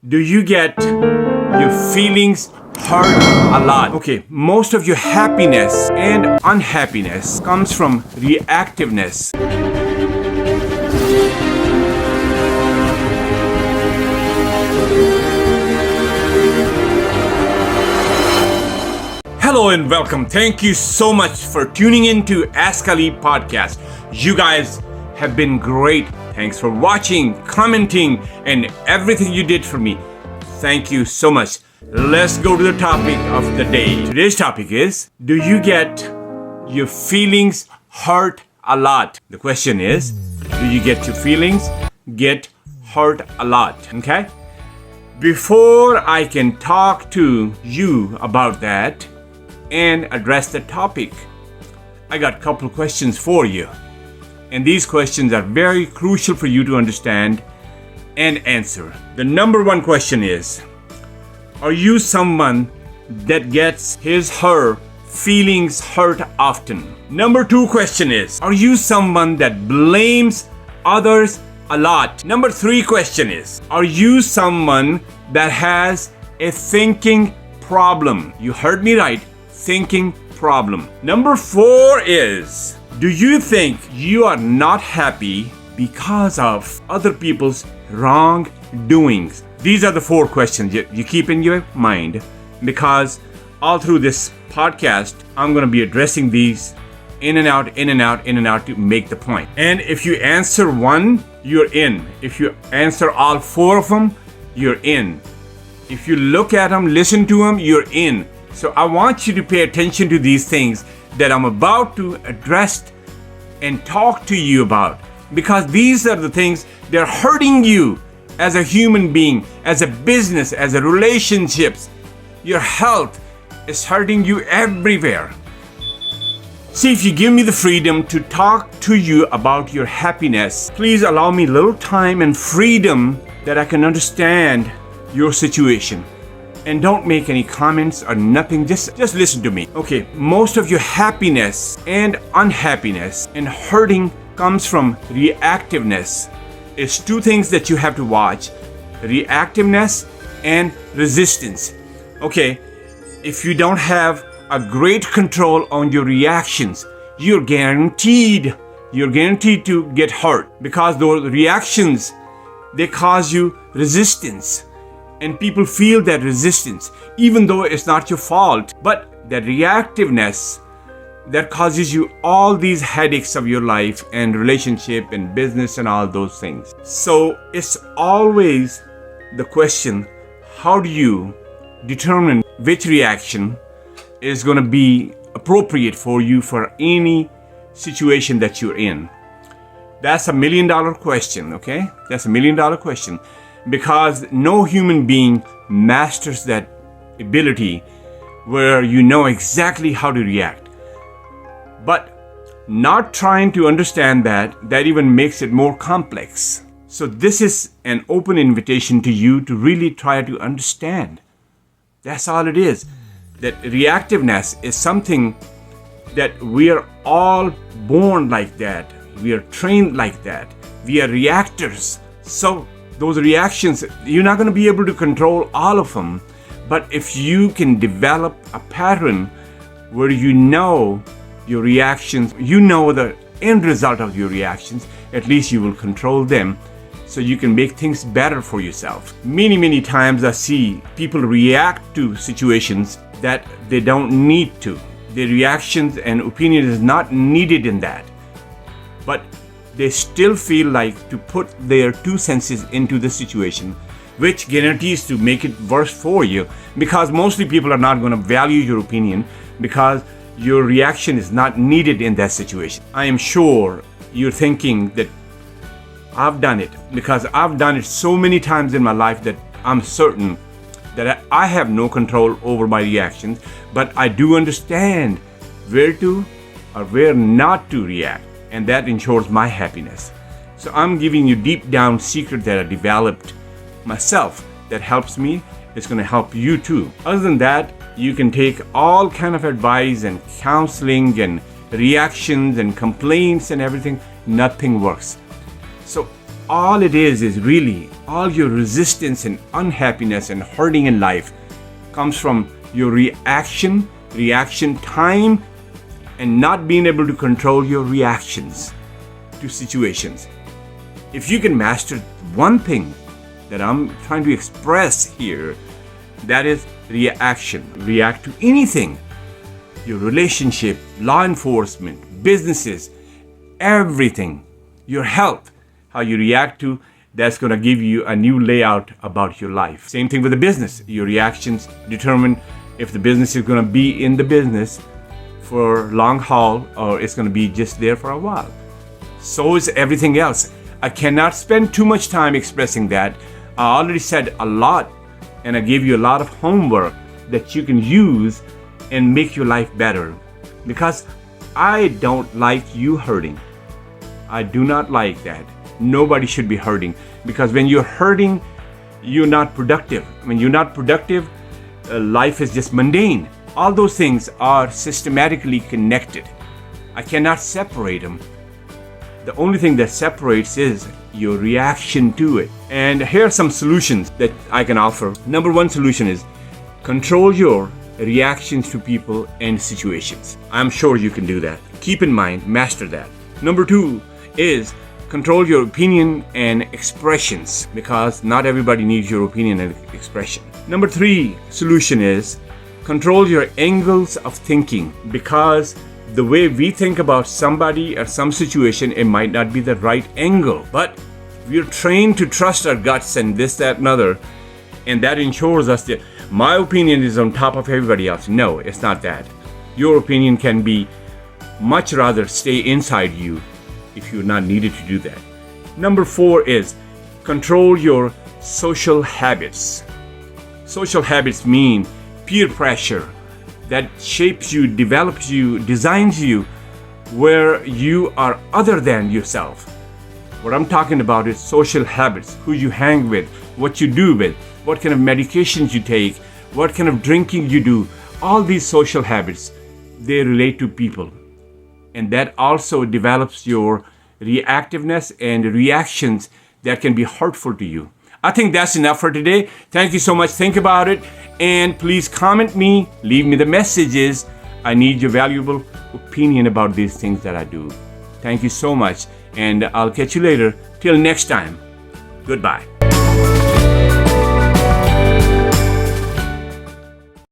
Do you get your feelings hurt a lot? Okay, most of your happiness and unhappiness comes from reactiveness. Hello and welcome. Thank you so much for tuning in to Ask Ali podcast. You guys have been great. Thanks for watching, commenting, and everything you did for me. Thank you so much. Let's go to the topic of the day. Today's topic is, do you get your feelings hurt a lot? The question is, do you get your feelings get hurt a lot? Okay? Before I can talk to you about that and address the topic, I got a couple of questions for you. And these questions are very crucial for you to understand and answer. The number one question is, are you someone that gets her feelings hurt often? Number two question is, are you someone that blames others a lot? Number three question is, are you someone that has a thinking problem? You heard me right, thinking problem. Number four is, do you think you are not happy because of other people's wrongdoings? These are the four questions you keep in your mind, because all through this podcast, I'm going to be addressing these in and out to make the point. And if you answer one, you're in. If you answer all four of them, you're in. If you look at them, listen to them, you're in. So I want you to pay attention to these things that I'm about to address and talk to you about, because these are the things that are hurting you as a human being, as a business, as a relationships. Your health is hurting you everywhere. See, if you give me the freedom to talk to you about your happiness, please allow me a little time and freedom that I can understand your situation. And don't make any comments or nothing, just listen to me. Okay, most of your happiness and unhappiness and hurting comes from reactiveness. It's two things that you have to watch: reactiveness and resistance. Okay, if you don't have a great control on your reactions, you're guaranteed to get hurt, because those reactions, they cause you resistance. And people feel that resistance, even though it's not your fault. But that reactiveness, that causes you all these headaches of your life and relationship and business and all those things. So it's always the question, how do you determine which reaction is going to be appropriate for you for any situation that you're in? That's $1 million question, okay? That's $1 million question. Because no human being masters that ability where you know exactly how to react. But not trying to understand that even makes it more complex. So this is an open invitation to you to really try to understand. That's all it is. That reactiveness is something that we are all born like that. We are trained like that. We are reactors. So those reactions, you're not going to be able to control all of them. But if you can develop a pattern where you know your reactions, you know the end result of your reactions, at least you will control them so you can make things better for yourself. Many times I see people react to situations that they don't need to. Their reactions and opinion is not needed in that. But they still feel like to put their 2 cents into the situation, which guarantees to make it worse for you, because mostly people are not going to value your opinion because your reaction is not needed in that situation. I am sure you're thinking that I've done it, because I've done it so many times in my life that I'm certain that I have no control over my reactions, but I do understand where to or where not to react. And that ensures my happiness. So I'm giving you deep down secret that I developed myself that helps me. It's going to help you too. Other than that, you can take all kind of advice and counseling and reactions and complaints and everything. Nothing works. So all it is really all your resistance and unhappiness and hurting in life comes from your reaction time, and not being able to control your reactions to situations. If you can master one thing that I'm trying to express here, that is reaction. React to anything. Your relationship, law enforcement, businesses, everything. Your health, how you react to, that's going to give you a new layout about your life. Same thing with the business. Your reactions determine if the business is going to be in the business for long haul or it's going to be just there for a while. So is everything else. I cannot spend too much time expressing that. I already said a lot, and I gave you a lot of homework that you can use and make your life better. Because I don't like you hurting. I do not like that. Nobody should be hurting, because when you're hurting, you're not productive. When you're not productive, life is just mundane. All those things are systematically connected. I cannot separate them. The only thing that separates is your reaction to it. And here are some solutions that I can offer. Number one solution is control your reactions to people and situations. I'm sure you can do that. Keep in mind, master that. Number two is control your opinion and expressions, because not everybody needs your opinion and expression. Number three solution is control your angles of thinking, because the way we think about somebody or some situation, it might not be the right angle. But we're trained to trust our guts and this, that, and other, and that ensures us that my opinion is on top of everybody else. No, it's not that. Your opinion can be much rather stay inside you if you're not needed to do that. Number four is control your social habits. Social habits mean peer pressure that shapes you, develops you, designs you, where you are other than yourself. What I'm talking about is social habits, who you hang with, what you do with, what kind of medications you take, what kind of drinking you do. All these social habits, they relate to people. And that also develops your reactiveness and reactions that can be hurtful to you. I think that's enough for today. Thank you so much. Think about it. And please comment me, leave me the messages. I need your valuable opinion about these things that I do. Thank you so much. And I'll catch you later. Till next time. Goodbye.